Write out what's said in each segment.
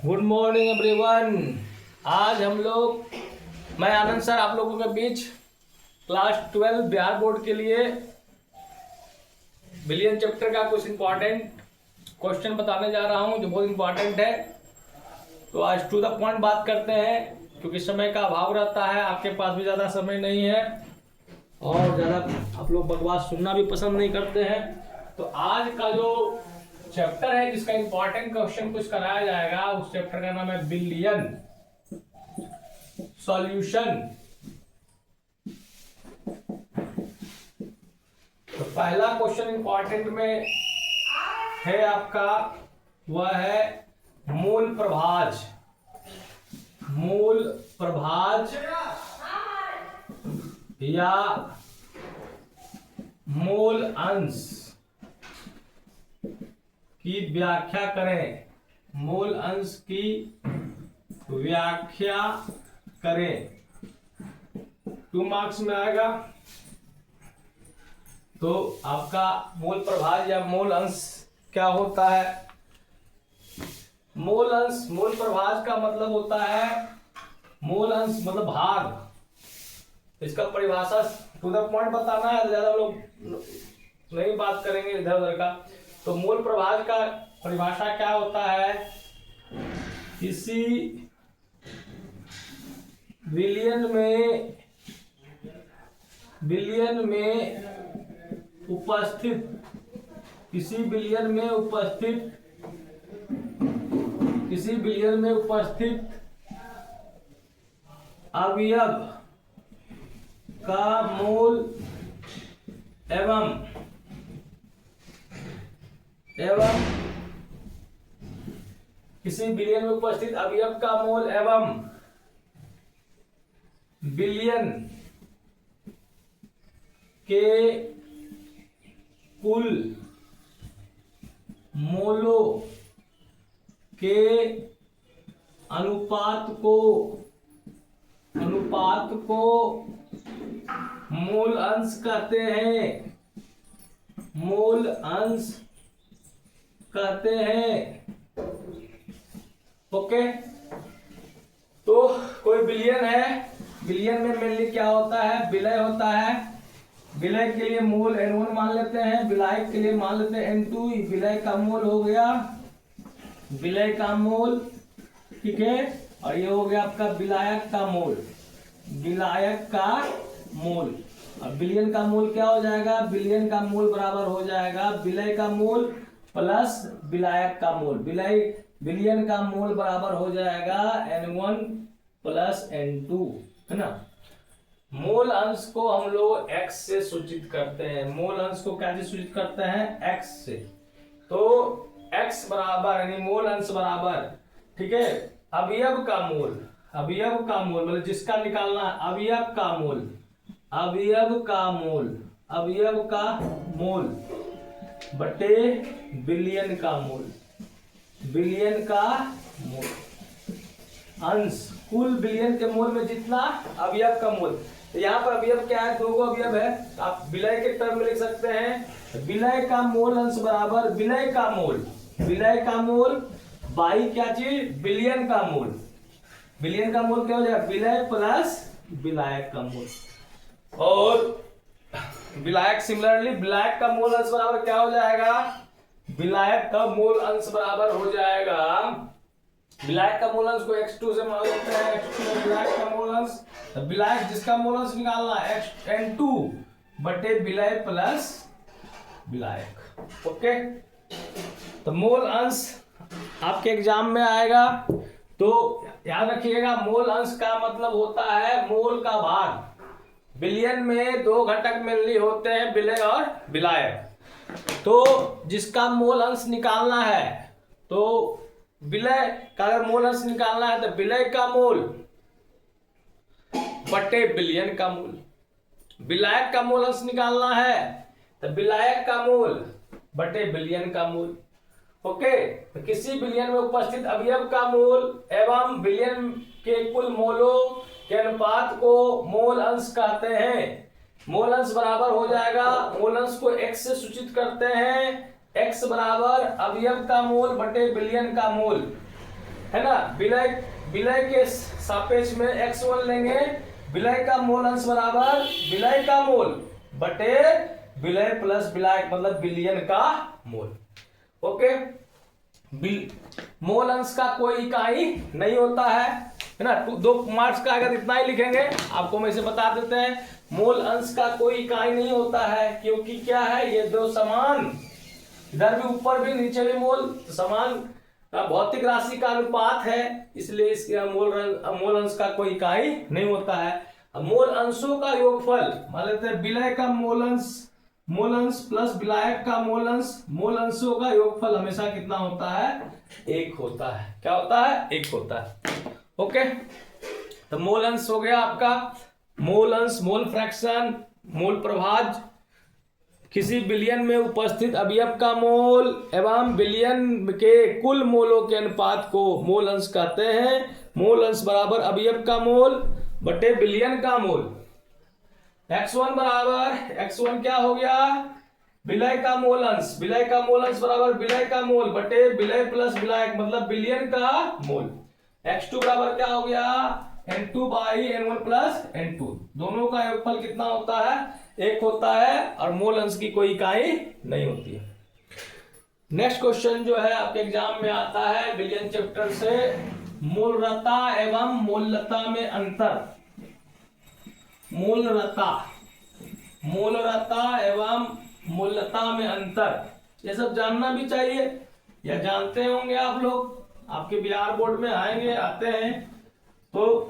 Good morning everyone. आज हम लोग मैं आनंद सर आप लोगों के बीच क्लास 12 बिहार बोर्ड के लिए बिलियन चैप्टर का कुछ इम्पॉर्टेंट क्वेश्चन बताने जा रहा हूं जो बहुत इम्पॉर्टेंट है। तो आज टू द पॉइंट बात करते हैं क्योंकि समय का अभाव रहता है, आपके पास भी ज़्यादा समय नहीं है और ज़्यादा आप लोग बकवास सुनना भी पसंद नहीं करते हैं। तो आज का जो चैप्टर है जिसका इंपॉर्टेंट क्वेश्चन कुछ कराया जाएगा, उस चैप्टर का नाम है बिलियन सॉल्यूशन। तो पहला क्वेश्चन इंपॉर्टेंट में है आपका, वह है मूल प्रभाज। मूल प्रभाज या मूल अंश की व्याख्या करें। मूल अंश की व्याख्या करें। 2 मार्क्स में आएगा। तो आपका मूल प्रभाज या मूल अंश क्या होता है? मूल अंश, मूल प्रभाज का मतलब होता है, मूल अंश मतलब भाग। इसका परिभाषा टू द पॉइंट बताना है, ज्यादा लोग नहीं बात करेंगे इधर उधर का। तो मूल प्रभाज का परिभाषा क्या होता है? किसी बिलियन में उपस्थित किसी बिलियन में उपस्थित अवयव का मूल एवं किसी बिलियन में उपस्थित अवयव का मूल एवं बिलियन के कुल मोलों के अनुपात को मूल अंश कहते हैं। मूल अंश कहते हैं। ओके, तो कोई बिलियन है, बिलियन में मेनली क्या होता है? विलय होता है। विलय के लिए मूल n1 मान लेते हैं, विलायक के लिए मान लेते हैं n2। विलय का मूल हो गया, विलय का मूल, ठीक है। और ये हो गया आपका विलायक का मूल, विलायक का मूल। अब बिलियन का मूल क्या हो जाएगा? बिलियन का मूल बराबर हो जाएगा विलय का मूल प्लस विलायक का मूल। बिलियन का मूल बराबर हो जाएगा n1 प्लस n2, है ना। मूल अंश को हम लोग x से सूचित करते हैं। मूल अंश को कैसे सूचित करते हैं? x से। तो x बराबर यानी मूल अंश बराबर, ठीक है, अवयव का मूल। अवयव का मूल मतलब जिसका निकालना है, अवयव का मूल, अवयव का मूल, अवयव का मूल बटे बिलियन का मूल, बिलियन का मूल। अंश कुल बिलियन के मूल में जितना अवयव का मूल। तो यहाँ पर अवयव क्या है? 2 अवयव है। आप विलय के टर्म में लिख सकते हैं विलय का मूल अंश बराबर विलय का मूल, विलय का मूल बाई क्या चीज? बिलियन का मूल। बिलियन का मूल क्या हो जाएगा? विलय प्लस विलायक का मूल। और विलायक सिमिलरली विलायक का मूल अंश बराबर क्या हो जाएगा? विलायक का मूल अंश बराबर हो जाएगा, विलायक का मूल अंश को x2 से मान लेते हैं, x2 विलायक का मूल अंश। विलायक जिसका मूल अंश निकालना है n2 बटे विलय प्लस विलायक। ओके, तो मूल अंश आपके एग्जाम में आएगा, तो याद रखिएगा मूल अंश का मतलब होता है मूल का भाग। बिलियन में 2 घटक मेनली होते हैं, विलय और विलायक। तो जिसका मूल अंश निकालना है, तो विलय का अगर मूल अंश निकालना है तो विलय का मूल बटे बिलियन का मूल। विलायक का मूल अंश निकालना है तो विलायक का मूल बटे बिलियन का मूल। ओके, तो किसी बिलियन में उपस्थित अवयव का मूल एवं बिलियन के कुल मोलों के अनुपात को मूल अंश कहते हैं। मूल अंश बराबर हो जाएगा, मूल अंश को x से सूचित करते हैं, x बराबर अवयव का मूल बटे बिलियन का मूल। है ना, विलय विलय के सापेक्ष में x1 लेंगे, विलय का मोल अंश बराबर विलय का मोल बटे विलय प्लस विलायक मतलब विलयन का मोल। ओके, मोल अंश का कोई इकाई नहीं होता है ना, 2 मार्क्स का अगर इतना ही लिखेंगे आपको मैं इसे बता देते हैं, मोल अंश का कोई इकाई नहीं होता है, क्योंकि क्या है, ये दो समान, इधर भी ऊपर भी नीचे भी मोल समान भौतिक राशि का अनुपात है, इसलिए इसके मोल अंश का कोई इकाई नहीं होता है। मोल अंशों का योगफल मान लेते हैं, विलय का मोल अंश प्लस विलायक का मोल अंशों का योगफल हमेशा कितना होता है, 1 होता है। क्या होता है, 1 होता है। ओके, तो मोल अंश हो गया आपका, मोल अंश, मोल फ्रैक्शन, मोल प्रभाज्य, किसी विलयन में उपस्थित अवयव का मोल एवं विलयन के कुल मोलों के अनुपात को मोल अंश कहते हैं। मोल अंश बराबर अवयव का मोल बटे विलयन का मोल। x1 बराबर, x1 क्या हो गया, विलय का मोल अंश, विलय का मोल अंश बराबर विलय का मोल बटे विलय प्लस विलायक मतलब विलयन का मोल। x2 बराबर क्या हो गया, n2 by n1 plus n2, दोनों का योगफल कितना होता है, 1 होता है, और मोल अंश की कोई इकाई नहीं होती है। नेक्स्ट क्वेश्चन जो है आपके एग्जाम में आता है विलयन चैप्टर से, मूलरता एवं मोललता में अंतर। मूलरता एवं मोललता में अंतर, ये सब जानना भी चाहिए या जानते होंगे आप लोग, आपके बिहार बोर्ड में आते हैं। तो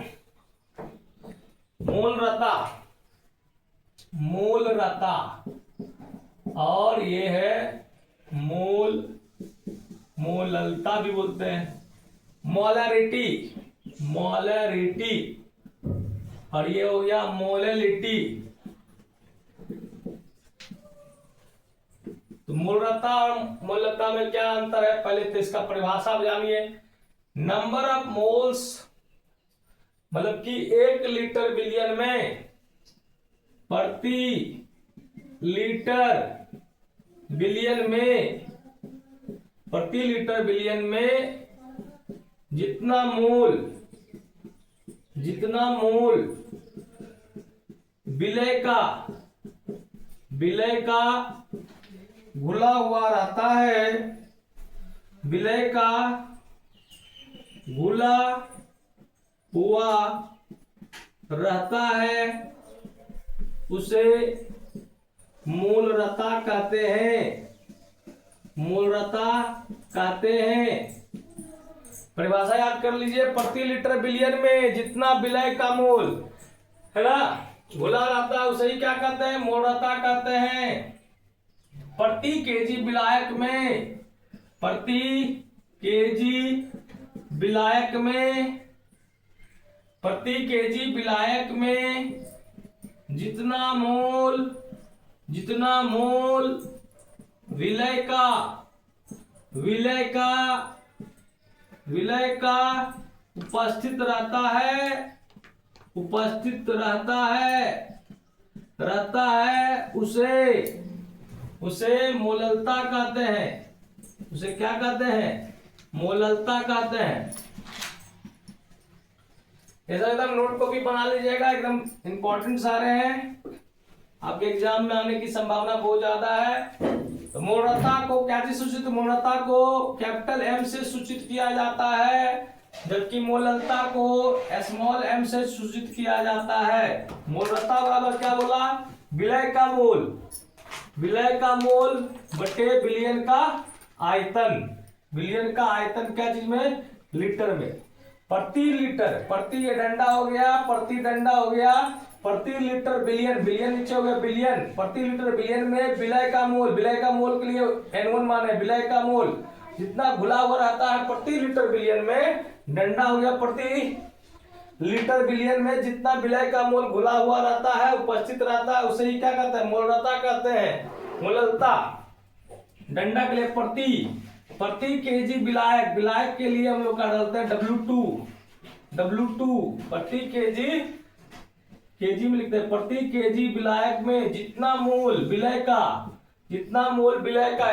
मूलरता और ये है मोललता भी बोलते हैं, मोलैरिटी और ये हो गया मोलैलिटी। तो मूलरता और मोललता में क्या अंतर है, पहले तो इसका परिभाषा जानिए। नंबर ऑफ मोल्स मतलब कि 1 लीटर विलयन में प्रति लीटर विलयन में जितना मोल विलय का घुला हुआ रहता है, विलय का घुला हुआ रहता है, उसे मूलरता कहते हैं। परिभाषा याद कर लीजिए, प्रति लीटर विलयन में जितना विलय का मोल है ना घुला रहता है उसे ही क्या कहते हैं, मूलरता कहते हैं। प्रति केजी विलायक में जितना मोल विलय का उपस्थित रहता है उसे मोललता कहते हैं। उसे क्या कहते हैं, मोललता कहते हैं। ऐसा एकदम नोट कॉपी बना लीजिएगा, एकदम इंपॉर्टेंट सारे हैं, आपके एग्जाम में आने की संभावना बहुत ज्यादा है। तो मूलरता को क्या से सूचित, मूलरता को कैपिटल M से सूचित किया जाता है, जबकि मोललता को स्मॉल m से सूचित किया जाता है। मूलरता बराबर क्या बोला, विलय का मोल बटे विलयन का आयतन। विलयन का आयतन क्या चीज में, लीटर में। प्रति लीटर, प्रति ये डंडा हो गया, प्रति डंडा हो गया, प्रति लीटर विलयन नीचे हो गया विलयन, प्रति लीटर विलयन में विलय का मोल के लिए N1 माने, विलय का मोल जितना घुला हुआ रहता है प्रति लीटर विलयन में, डंडा हो गया प्रति लीटर विलयन में जितना विलय का मोल घुला हुआ रहता है, उपस्थित रहता है, उसे ही क्या कहते हैं, मूलरता कहते हैं। मोललता डंडा के लिए प्रति केजी विलायक के लिए हम लोग क्या डालते हैं, W2 प्रति केजी में लिखते हैं, प्रति केजी विलायक में जितना मोल विलय का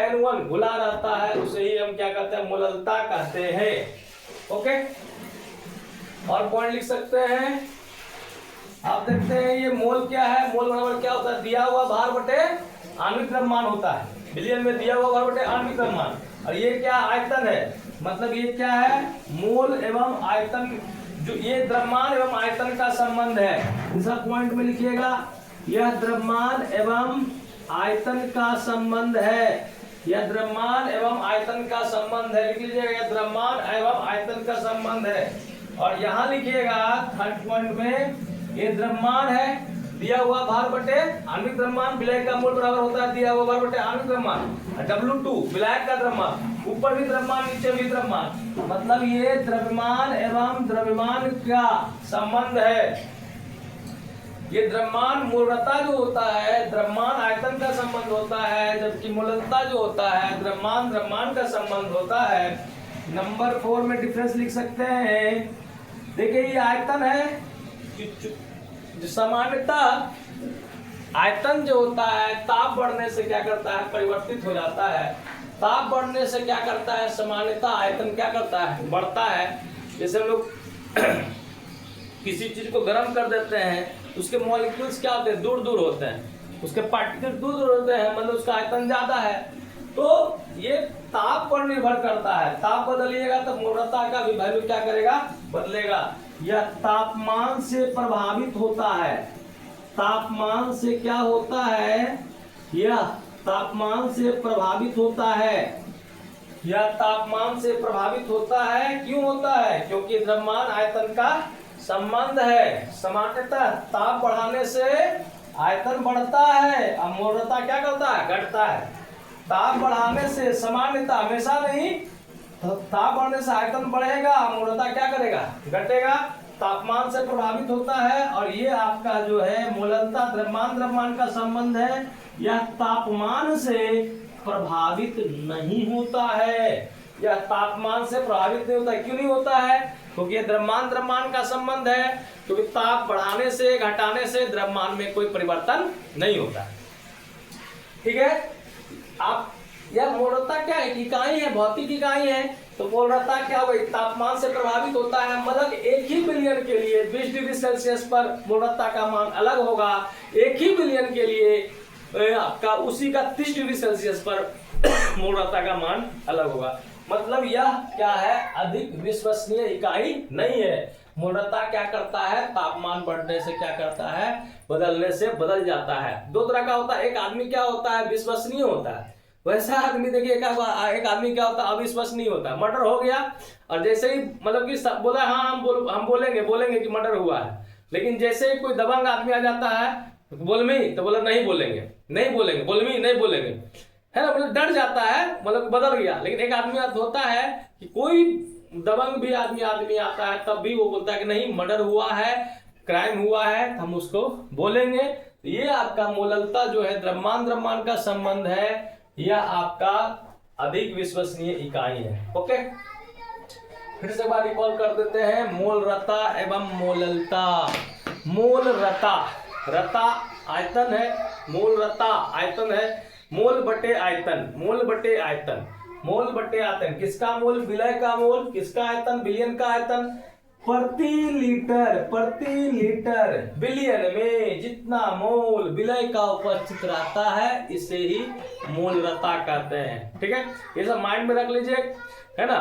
N1 घुला रहता है, उसे ही हम क्या कहते हैं, मोललता कहते हैं। ओके, और पॉइंट लिख सकते हैं। आप देखते हैं ये मोल क्या है, मोल बराबर क्या होता है, दिया हुआ भार बटे आणविक द्रव्यमान होता है। बिलियन में दिया हुआ भार बटे आणविक द्रव्यमान। और ये क्या आयतन है, मतलब ये क्या है, मोल एवं आयतन, जो ये द्रव्यमान एवं आयतन का संबंध है। दूसरा पॉइंट में लिखिएगा, यह द्रव्यमान एवं आयतन का संबंध है, यह द्रव्यमान एवं आयतन का संबंध है। लिख लीजिएगा, यह द्रव्यमान एवं आयतन का संबंध है। और यहाँ लिखिएगा थर्ड पॉइंट में, ये द्रव्यमान है, दिया हुआ भार बटे आणविक द्रव्यमान, विलायक का मोल बराबर होता है दिया हुआ भार बटे आणविक द्रव्यमान। W2 विलायक का द्रव्यमान, ऊपर भी द्रव्यमान नीचे भी द्रव्यमान, मतलब ये द्रव्यमान एवं द्रव्यमान का संबंध है। ये द्रव्यमान मूलता जो होता है, द्रव्यमान आयतन का संबंध होता है, जबकि मूलता जो होता है द्रव्यमान द्रव्यमान का संबंध होता है। नंबर 4 में डिफरेंस लिख सकते हैं। देखिए ये आयतन है, जो सामान्यता आयतन जो होता है ताप बढ़ने से क्या करता है, परिवर्तित हो जाता है। ताप बढ़ने से क्या करता है, सामान्यता आयतन क्या करता है, बढ़ता है। जैसे हम लोग किसी चीज को गर्म कर देते हैं, उसके मॉलिक्यूल्स क्या होते हैं, दूर दूर होते हैं, उसके पार्टिकल्स दूर दूर होते हैं, मतलब उसका आयतन ज्यादा है। तो ये ताप पर निर्भर करता है। ताप बदलिएगा तो मूलता का भी वैल्यू क्या करेगा, बदलेगा। यह तापमान से प्रभावित होता है। तापमान से क्या होता है, यह तापमान से प्रभावित होता है। यह तापमान से प्रभावित होता है। क्यों होता है, क्योंकि द्रव्यमान आयतन का संबंध है। सामान्यतः ताप बढ़ाने से आयतन बढ़ता है और मूलता क्या करता है, घटता है। ताप बढ़ाने से सामान्यतः हमेशा नहीं, ताप बढ़ने से आयतन बढ़ेगा, मूलता क्या करेगा, घटेगा। तापमान से प्रभावित होता है। और ये आपका जो है मूलता द्रव्यमान द्रव्यमान का संबंध है, यह तापमान से प्रभावित नहीं होता है। यह तापमान से प्रभावित नहीं होता है। क्यों नहीं होता है, क्योंकि यह द्रव्यमान द्रव्यमान का संबंध है। क्योंकि ताप बढ़ाने से घटाने से द्रव्यमान में कोई परिवर्तन नहीं होता। ठीक है, आप यह मूलता क्या है, इकाई है, भौतिक इकाई है। तो मूलता क्या होगा, तापमान से प्रभावित होता है। मतलब एक ही बिलियन के लिए 20 डिग्री सेल्सियस पर मूलता का मान अलग होगा, एक ही बिलियन के लिए आपका उसी का 30 डिग्री सेल्सियस पर मूलता का मान अलग होगा। मतलब यह क्या है, अधिक विश्वसनीय इकाई नहीं है। मूलता क्या करता है, तापमान बढ़ने से क्या करता है, बदलने से बदल जाता है। दो तरह का होता है, एक आदमी क्या होता है, विश्वसनीय होता है। वैसा आदमी देखिए, एक आदमी क्या होता है, अविश्वसनीय होता है। मर्डर हो गया और जैसे ही मतलब कि बोला हाँ हम बोलेंगे कि मर्डर हुआ है, लेकिन जैसे ही कोई दबंग आदमी आ जाता है, बोलमी तो बोला नहीं बोलेंगे, बोलमी नहीं बोलेंगे, है ना, मतलब डर जाता है, मतलब बदल गया। लेकिन एक आदमी होता है कि कोई दबंग भी आदमी आता है, तब भी वो बोलता है कि नहीं मर्डर हुआ है, क्राइम हुआ है, हम उसको बोलेंगे। ये आपका मूलता जो है द्रव्यमान द्रव्यमान का संबंध है, यह आपका अधिक विश्वसनीय इकाई है। ओके, फिर से बार रिकॉल कर देते हैं, मूलरता एवं मूललता। मूलरता, रता आयतन है, मूलरता आयतन है। मोल बटे आयतन, मोल बटे आयतन, मोल बटे आयतन। किसका मोल, विलय का मोल। किसका आयतन, बिलियन का आयतन। प्रति लीटर बिलियन में जितना मोल विलय का उपस्थित रहता है, इसे ही मूलरता कहते हैं। ठीक है, ये सब माइंड में रख लीजिए, है ना।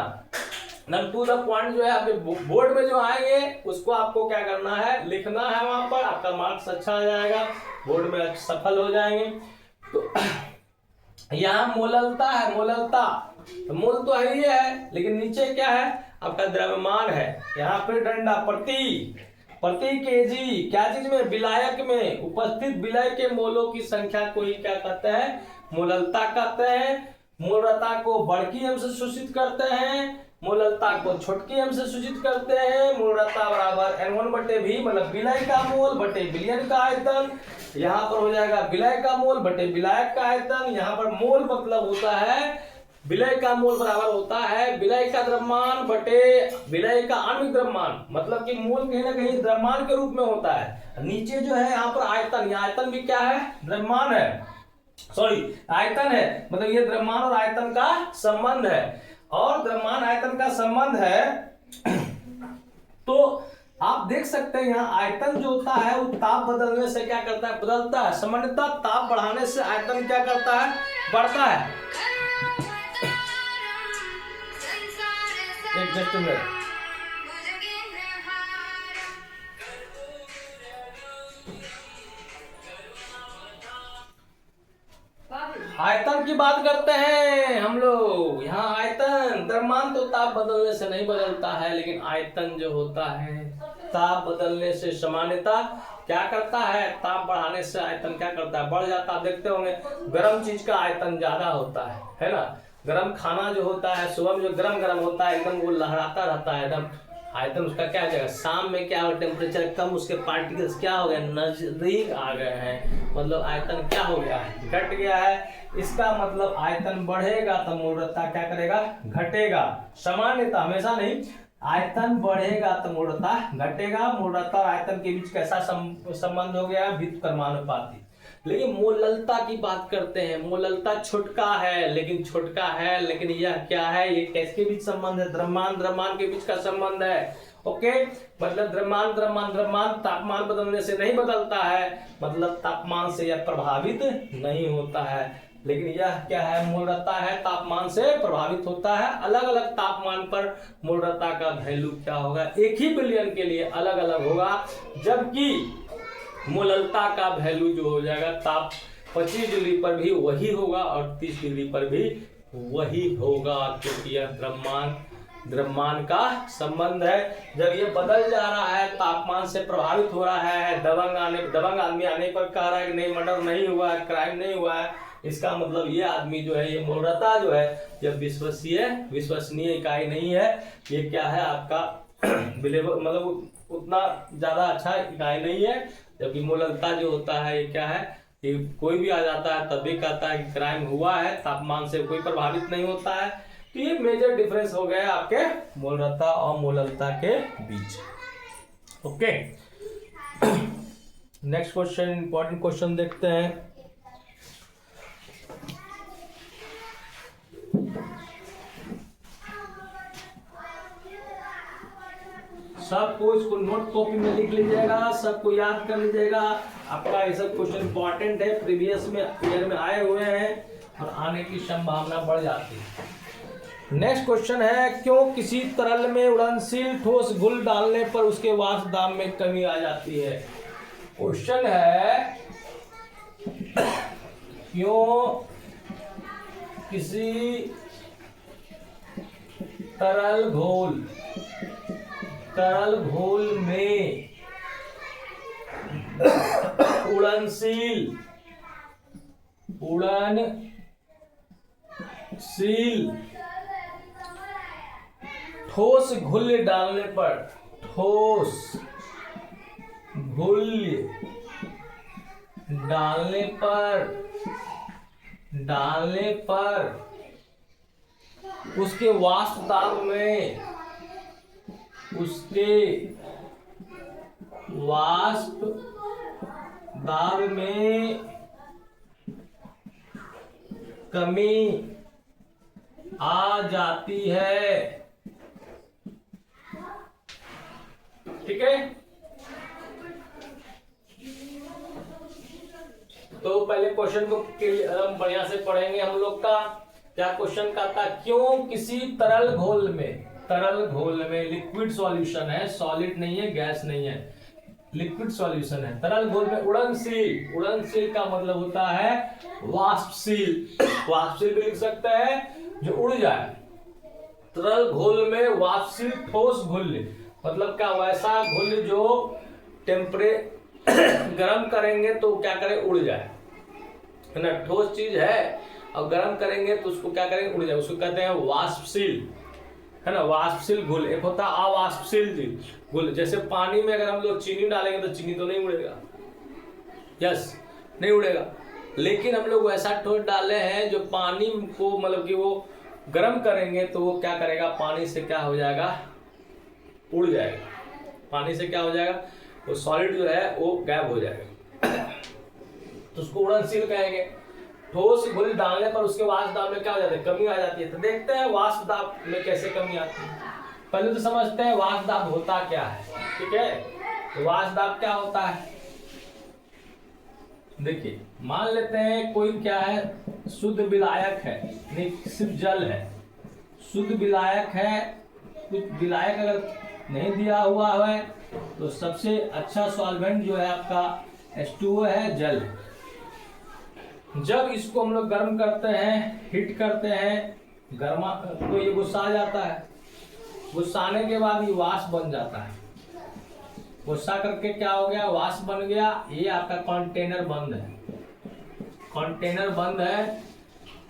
नंबर 2 द पॉइंट जो है आपके बोर्ड में जो आएंगे उसको आपको क्या करना है, लिखना है। वहां पर आपका मार्क्स अच्छा आ जाएगा, बोर्ड में सफल हो जाएंगे। तो यहाँ मोललता है, मूललता तो मूल तो है ही है, लेकिन नीचे क्या है आपका द्रव्यमान है। यहाँ पे डंडा प्रति केजी क्या चीज में, विलायक में उपस्थित विलय के मोलों की संख्या को ही क्या कहते हैं, मूललता कहते हैं। मूलरता को बड़की एम से सूचित करते हैं, मूललता को छोटकी एम से सूचित करते हैं। मूलरता बराबर N1 बटे V, मतलब विलय का मोल बटे बिलियन का आयतन। यहाँ पर हो जाएगा विलय का मोल बटे विलायक का आयतन। यहाँ पर मोल मतलब होता है विलय का मोल बराबर होता है विलय का द्रव्यमान बटे विलय का आणविक द्रव्यमान। मतलब कि मोल कहीं ना कहीं द्रव्यमान के रूप में होता है। नीचे जो है यहाँ पर आयतन, यहाँ आयतन भी क्या है, द्रव्यमान है, सॉरी आयतन है। मतलब ये द्रव्यमान और आयतन का संबंध है। और द्रव्यमान आयतन का संबंध है तो आप देख सकते हैं यहाँ आयतन जो होता है वो ताप बदलने से क्या करता है, बदलता है। सामान्यतः ताप बढ़ाने से आयतन क्या करता है, बढ़ता है। एक जस्ट मिनट। आयतन की बात करते हैं हम लोग यहाँ। आयतन, द्रव्यमान तो ताप बदलने से नहीं बदलता है, लेकिन आयतन जो होता है ताप बदलने से सामान्यतः क्या करता है, ताप बढ़ाने से आयतन क्या करता है, बढ़ जाता है। आप देखते होंगे गर्म चीज का आयतन ज्यादा होता है ना। गर्म खाना जो होता है सुबह में जो गरम गरम होता है एकदम वो लहराता रहता है एकदम, आयतन उसका क्या हो जाएगा। शाम में क्या हो, टेम्परेचर कम, उसके पार्टिकल्स क्या हो गए, नजदीक आ गए हैं, मतलब आयतन क्या हो गया है, घट गया है। इसका मतलब आयतन बढ़ेगा तो मूर्णता क्या करेगा, घटेगा। सामान्यतः, हमेशा नहीं। आयतन बढ़ेगा तो मूर्णता घटेगा। मूर्णता और आयतन के बीच कैसा संबंध हो गया, व्युत्क्रमानुपाती। लेकिन मोललता की बात करते हैं। मोललता छुटका है, लेकिन यह क्या है, ये किसके बीच संबंध है, द्रव्यमान के बीच का संबंध है। ओके, मतलब द्रव्यमान तापमान बदलने से नहीं बदलता है, मतलब तापमान से यह प्रभावित नहीं होता है। लेकिन यह क्या है, मूर्णता है, तापमान से प्रभावित होता है। अलग अलग तापमान पर मूर्णता का वैल्यू क्या होगा, एक ही बिलियन के लिए अलग अलग होगा, जबकि मोललता का वैल्यू जो हो जाएगा ताप 25 डिग्री पर भी वही होगा और 30 डिग्री पर भी वही होगा, क्योंकि यह द्रव्यमान का संबंध है। जब ये बदल जा रहा है, तापमान से प्रभावित हो रहा है, दबंग आदमी आने पर कह रहा है कि नहीं मर्डर नहीं हुआ है, क्राइम नहीं हुआ है, इसका मतलब ये आदमी जो है, ये मूर्णता जो है, यह विश्वसनीय इकाई नहीं है। ये क्या है आपका मतलब उतना ज्यादा अच्छा इकाई नहीं है। जबकि मोललता जो होता है ये क्या है, कि कोई भी आ जाता है तब भी कहता है कि क्राइम हुआ है, तापमान से कोई प्रभावित नहीं होता है। तो ये मेजर डिफरेंस हो गया आपके मूर्णता और मोललता के बीच। Okay, next question, important question देखते हैं। सबको इसको नोट कॉपी में लिख लीजिएगा, सबको याद कर लीजिएगा। आपका ये सब क्वेश्चन इंपॉर्टेंट है, प्रीवियस में ईयर में आए हुए हैं और आने की संभावना बढ़ जाती है। नेक्स्ट क्वेश्चन है, क्यों किसी तरल में उड़नशील ठोस घुल डालने पर उसके वाष्प दाब में कमी आ जाती है। क्वेश्चन है, क्यों किसी तरल घोल में उड़नशील ठोस घुल डालने पर उसके वाष्प दाब में कमी आ जाती है। ठीक है, तो पहले क्वेश्चन को बढ़िया से पढ़ेंगे हम लोग का। क्या क्वेश्चन का था, क्यों किसी तरल घोल में लिक्विड सॉल्यूशन है, सॉलिड नहीं है, गैस नहीं है, लिक्विड सॉल्यूशन है, तरल घोल में उड़नशील का मतलब होता है वाष्पशील भी लिख सकते हैं, जो उड़ जाए। तरल घोल में वाष्पशील ठोस घुल, मतलब क्या, वैसा घुल जो गरम करेंगे तो क्या करे, उड़ जाए, है ना। ठोस चीज है और गरम करेंगे तो उसको क्या करेंगे, उड़ जाए, उसको कहते हैं वाष्पशील, है ना। वाष्पशील घुल, एक होता है अवाष्पशील घुल। जैसे पानी में अगर हम लोग चीनी डालेंगे तो चीनी तो नहीं उड़ेगा, यस, नहीं उड़ेगा। लेकिन हम लोग वैसा ठोस डाले हैं जो पानी को मतलब कि वो गर्म करेंगे तो वो क्या करेगा, पानी से क्या हो जाएगा, उड़ जाएगा। पानी से क्या हो जाएगा, वो सॉलिड जो है वो गायब हो जाएगा, तो उसको उड़नशील कहेंगे। ठोस घुल डालने पर उसके वाष्प दाब में क्या हो जाता है, कमी आ जाती है। तो देखते हैं वाष्प दाब में कैसे कमी आती है। पहले तो समझते हैं वाष्प दाब होता क्या है। ठीक है, तो वाष्प दाब क्या होता है? देखिए, मान लेते हैं कोई क्या है, शुद्ध विलायक है, नहीं सिर्फ जल है, शुद्ध विलायक है, कुछ विलायक अगर नहीं दिया हुआ है तो सबसे अच्छा सॉल्वेंट जो है आपका H2O है, जल। जब इसको हम लोग गर्म करते हैं, हिट करते हैं, गर्मा तो ये गुस्सा आ जाता है, गुस्साने के बाद ये वाष्प बन जाता है। गुस्सा करके क्या हो गया, वाष्प बन गया। ये आपका कंटेनर बंद है, कंटेनर बंद है।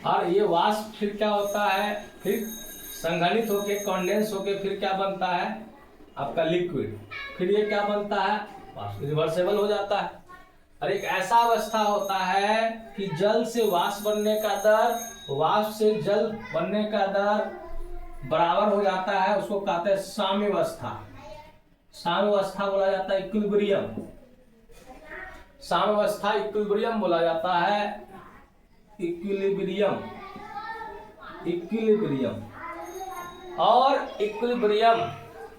और ये वाष्प फिर क्या होता है, फिर संघनित होके कंडेंस होके फिर क्या बनता है आपका लिक्विड। फिर ये क्या बनता है, वाष्प रिवर्सेबल हो जाता है। और एक ऐसा अवस्था होता है कि जल से वाष्प बनने का दर, वाष्प से जल बनने का दर बराबर हो जाता है। उसको कहते हैं साम्यावस्था। साम्यावस्था बोला जाता है इक्विलिब्रियम। साम्यावस्था इक्विलिब्रियम बोला जाता है, इक्विलिब्रियम, इक्विलिब्रियम। और इक्विलिब्रियम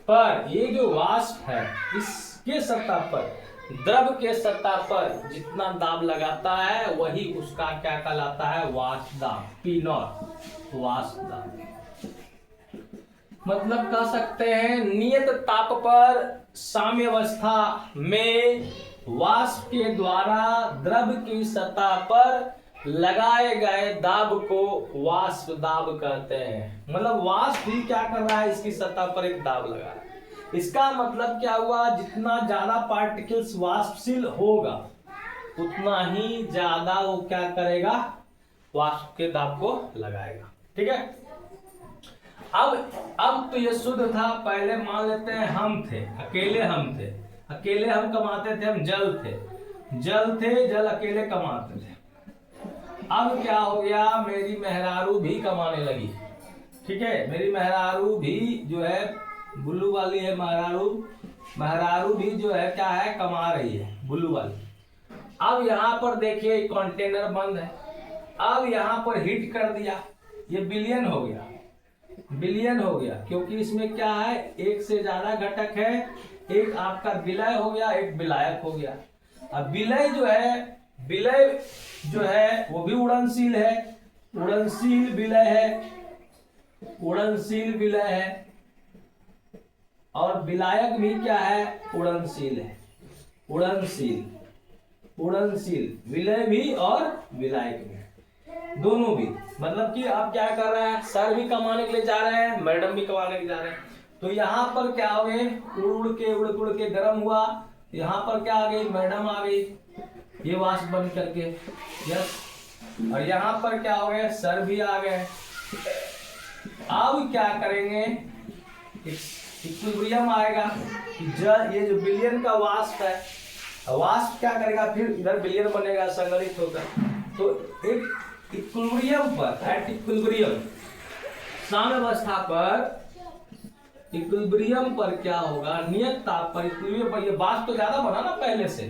पर ये जो वाष्प है, इसके सतह पर, द्रव के सतह पर जितना दाब लगाता है वही उसका क्या कहलाता है, वाष्प दाब, P0 वाष्प दाब। मतलब कह सकते हैं नियत ताप पर साम्यावस्था में वाष्प के द्वारा द्रव की सतह पर लगाए गए दाब को वाष्प दाब कहते हैं। मतलब वाष्प भी क्या कर रहा है, इसकी सतह पर एक दाब लगा रहा है। इसका मतलब क्या हुआ, जितना ज्यादा पार्टिकल्स वाष्पशील होगा उतना ही ज्यादा वो क्या करेगा, वाष्प के दाब को लगाएगा। ठीक है, अब तो ये शुद्ध था। पहले मान लेते हैं हम थे, अकेले हम थे, अकेले हम कमाते थे, हम जल थे, जल थे, जल अकेले कमाते थे। अब क्या हो गया, मेरी मेहरारू भी कमाने लगी। ठीक है, मेरी मेहरारू भी जो है बुल्लू वाली है, मेहरारू भी जो है क्या है, कमा रही है, बुल्लू वाली। अब यहाँ पर देखिए कंटेनर बंद है। अब यहाँ पर हिट कर दिया, ये विलयन हो गया, विलयन हो गया, क्योंकि इसमें क्या है, एक से ज्यादा घटक है। एक आपका विलय हो गया, एक विलायक हो गया। अब विलय जो है, विलय जो है वो भी उड़नशील है, उड़नशील विलय है, उड़नशील विलय है। और विलायक भी क्या है, उड़नशील है, उड़नशील, उड़नशील विलय भी और विलायक भी, दोनों भी। मतलब कि आप क्या कर रहे हैं, सर भी कमाने के लिए जा रहे हैं, मैडम भी कमाने के लिए जा रहे हैं। तो यहाँ पर क्या हो गए, उड़ के गर्म हुआ, यहाँ पर क्या आ गई, मैडम आ गई, ये वाष्प बन करके, यस। और यहाँ पर क्या हो गए, सर भी आ गए। अब क्या करेंगे, इक्विलिब्रियम आएगा। ये जो विलयन का वाष्प है, वाष्प क्या करेगा, फिर इधर विलयन बनेगा संगठित होकर। तो एक इक्विलिब्रियम पर, एट इक्विलिब्रियम, साम्यावस्था पर, इक्विलिब्रियम पर क्या होगा, नियत ताप पर, इक्विलिब्रियम पर, ये वाष्प तो ज्यादा बना ना पहले से,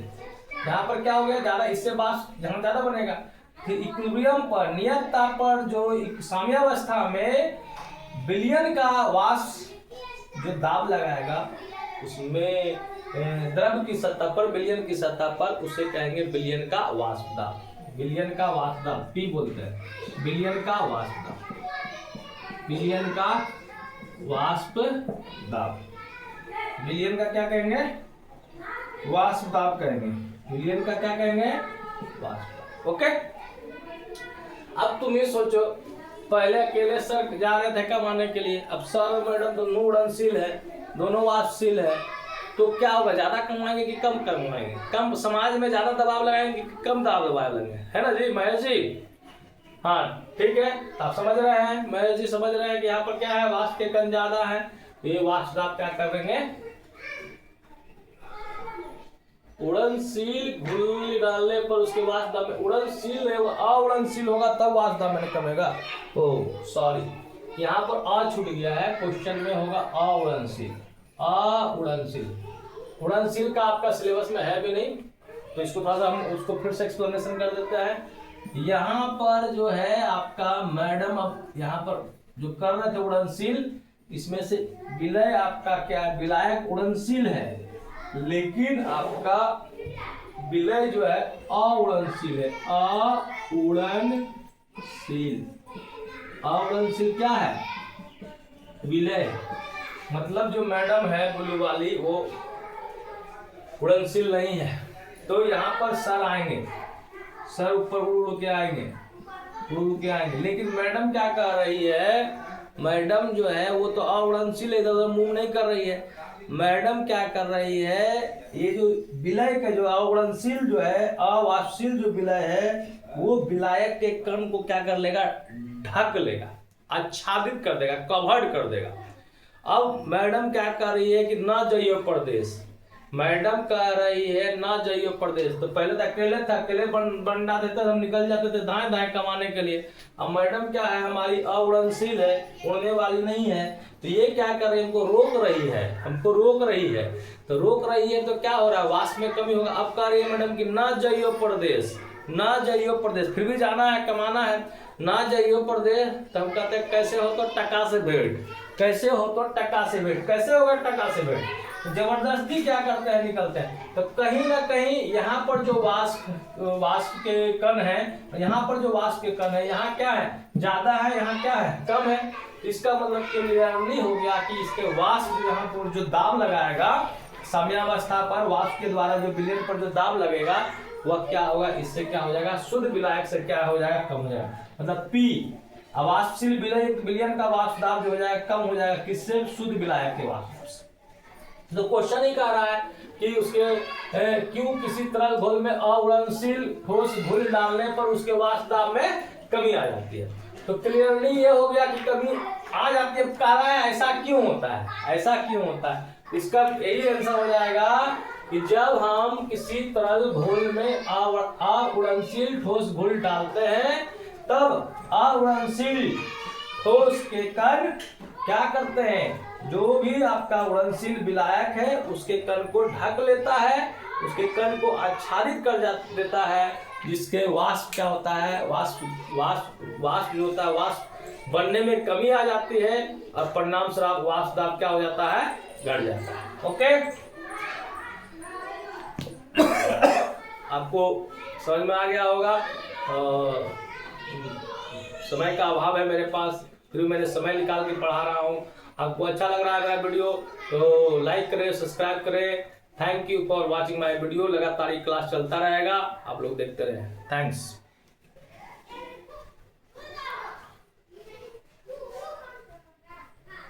यहाँ पर क्या हो गया ज्यादा, इससे वाष्प यहाँ ज्यादा बनेगा। फिर इक्विलिब्रियम पर, नियत ताप पर, जो साम्यावस्था में विलयन का वाष्प जो दाब लगाएगा, उसमें द्रव की सतह पर, विलयन की सतह पर, उसे कहेंगे विलयन का वाष्प दाब, विलयन का वाष्प दाब, पी बोलते हैं, विलयन का वाष्प दाब, विलयन का वाष्प दाब, विलयन का क्या कहेंगे, वाष्प दाब कहेंगे, विलयन का क्या कहेंगे, वाष्प। ओके, अब तुम ये सोचो, पहले अकेले सर जा रहे थे कमाने के लिए, अब सर और मैडम दोनों उड़नशील है, दोनों वाष्पशील है, तो क्या होगा, ज्यादा कमाएंगे कि कम कमाएंगे, कम, समाज में ज्यादा दबाव लगाएंगे कि कम दबाव लगाएंगे, है ना जी महेश जी? हाँ ठीक है, आप समझ रहे हैं, महेश जी समझ रहे हैं कि यहाँ पर क्या है, वाष्प के कण ज्यादा है, ये वाष्प दाब क्या करेंगे, उड़नशील घुल डालने पर उसके वाष्प दाब में उड़नशील है, अउड़नशील होगा तब वाष्प दाब में कमेगा। ओह सॉरी, यहाँ पर अ छूट गया है, क्वेश्चन में होगा अउड़नशील, अउड़नशील। उड़नशील का आपका सिलेबस में है भी नहीं, तो इसको थोड़ा सा हम उसको फिर से एक्सप्लेनेशन कर देते हैं। यहाँ पर जो है आपका मैडम, अब यहाँ पर जो कर रहे थे उड़नशील, इसमें से विलय आपका क्या है, विलायक उड़नशील है, लेकिन आपका विलय जो है अउड़नशील है। अउड़नशील, अउड़नशील क्या है, विलय। मतलब जो मैडम है ब्लू वाली वो उड़नशील नहीं है। तो यहाँ पर सर आएंगे, सर ऊपर उड़ के आएंगे, उड़ के आएंगे। लेकिन मैडम क्या कर रही है, मैडम जो है वो तो अउड़नशील, इधर उधर मूव नहीं कर रही है। मैडम क्या कर रही है, ये जो विलय का जो अउड़नशील जो है, अवाष्पशील जो विलय है, वो विलायक के कण को क्या कर लेगा, ढक लेगा, आच्छादित कर देगा, कवर्ड कर देगा। अब मैडम क्या कर रही है कि ना जाइयो प्रदेश, मैडम कह रही है ना जाइयो प्रदेश। तो पहले तो अकेले था, अकेले बंडा देते हम निकल जाते थे दाएं दाएं कमाने के लिए। अब मैडम क्या है, हमारी अउड़नशील है, उड़ने वाली नहीं है। तो ये क्या कर रही है, हमको रोक रही है, हमको रोक रही है। तो रोक रही है तो क्या हो रहा है, वाष्प में कमी होगा। अब कह रही है मैडम कि ना जाइयो प्रदेश, ना जाइयो प्रदेश, फिर भी जाना है, कमाना है, ना जाइयो प्रदेश। तो हम कहते हैं कैसे हो तो टका से भेंट, कैसे हो तो टका से भेंट। कैसे होगा टका से भेंट, तो जबरदस्ती क्या करते हैं, निकलते हैं। तो कहीं ना कहीं यहाँ पर जो वाष्प के कण है, यहाँ पर जो वाष्प के कण है, यहाँ क्या है, ज्यादा है, यहाँ क्या है, कम है। इसका मतलब क्लियर नहीं हो गया कि इसके वाष्प यहाँ पर जो दाब लगाएगा साम्यावस्था पर, वाष्प के द्वारा जो विलयन पर जो दाब लगेगा वह क्या होगा, इससे क्या हो जाएगा, शुद्ध विलायक से क्या हो जाएगा, कम हो जाएगा। मतलब P अवाष्पशील विलयन का वाष्प दाब जो हो जाएगा, कम हो जाएगा, किससे, शुद्ध विलायक के वाष्प से। तो क्वेश्चन ही कह रहा है कि उसके क्यों किसी तरल घोल में अउड़नशील ठोस घुल डालने पर उसके वाष्प दाब में कमी आ जाती है। तो क्लियरली ये हो गया कि कमी आ जाती है। कह रहा है ऐसा क्यों होता है, ऐसा क्यों होता है, इसका यही आंसर हो जाएगा कि जब हम किसी तरल घोल में अउड़नशील ठोस घुल डालते हैं, तब अउड़नशील ठोस के कण क्या करते हैं, जो भी आपका उड़नशील विलायक है उसके कण को ढक लेता है, उसके कण को आच्छादित कर देता है, जिसके वाष्प क्या होता है, वाष्प जो होता है, वाष्प बनने में कमी आ जाती है और परिणाम स्वरूप वाष्प दाब क्या हो जाता है, घट जाता है। ओके, आपको समझ में आ गया होगा। समय का अभाव है मेरे पास, फिर मैंने समय निकाल के पढ़ा रहा हूँ। आपको अच्छा लग रहा है मेरा वीडियो तो लाइक करें, सब्सक्राइब करें। Thank you for watching my video. लगातार ये क्लास चलता रहेगा, आप लोग देखते रहें। थैंक्स।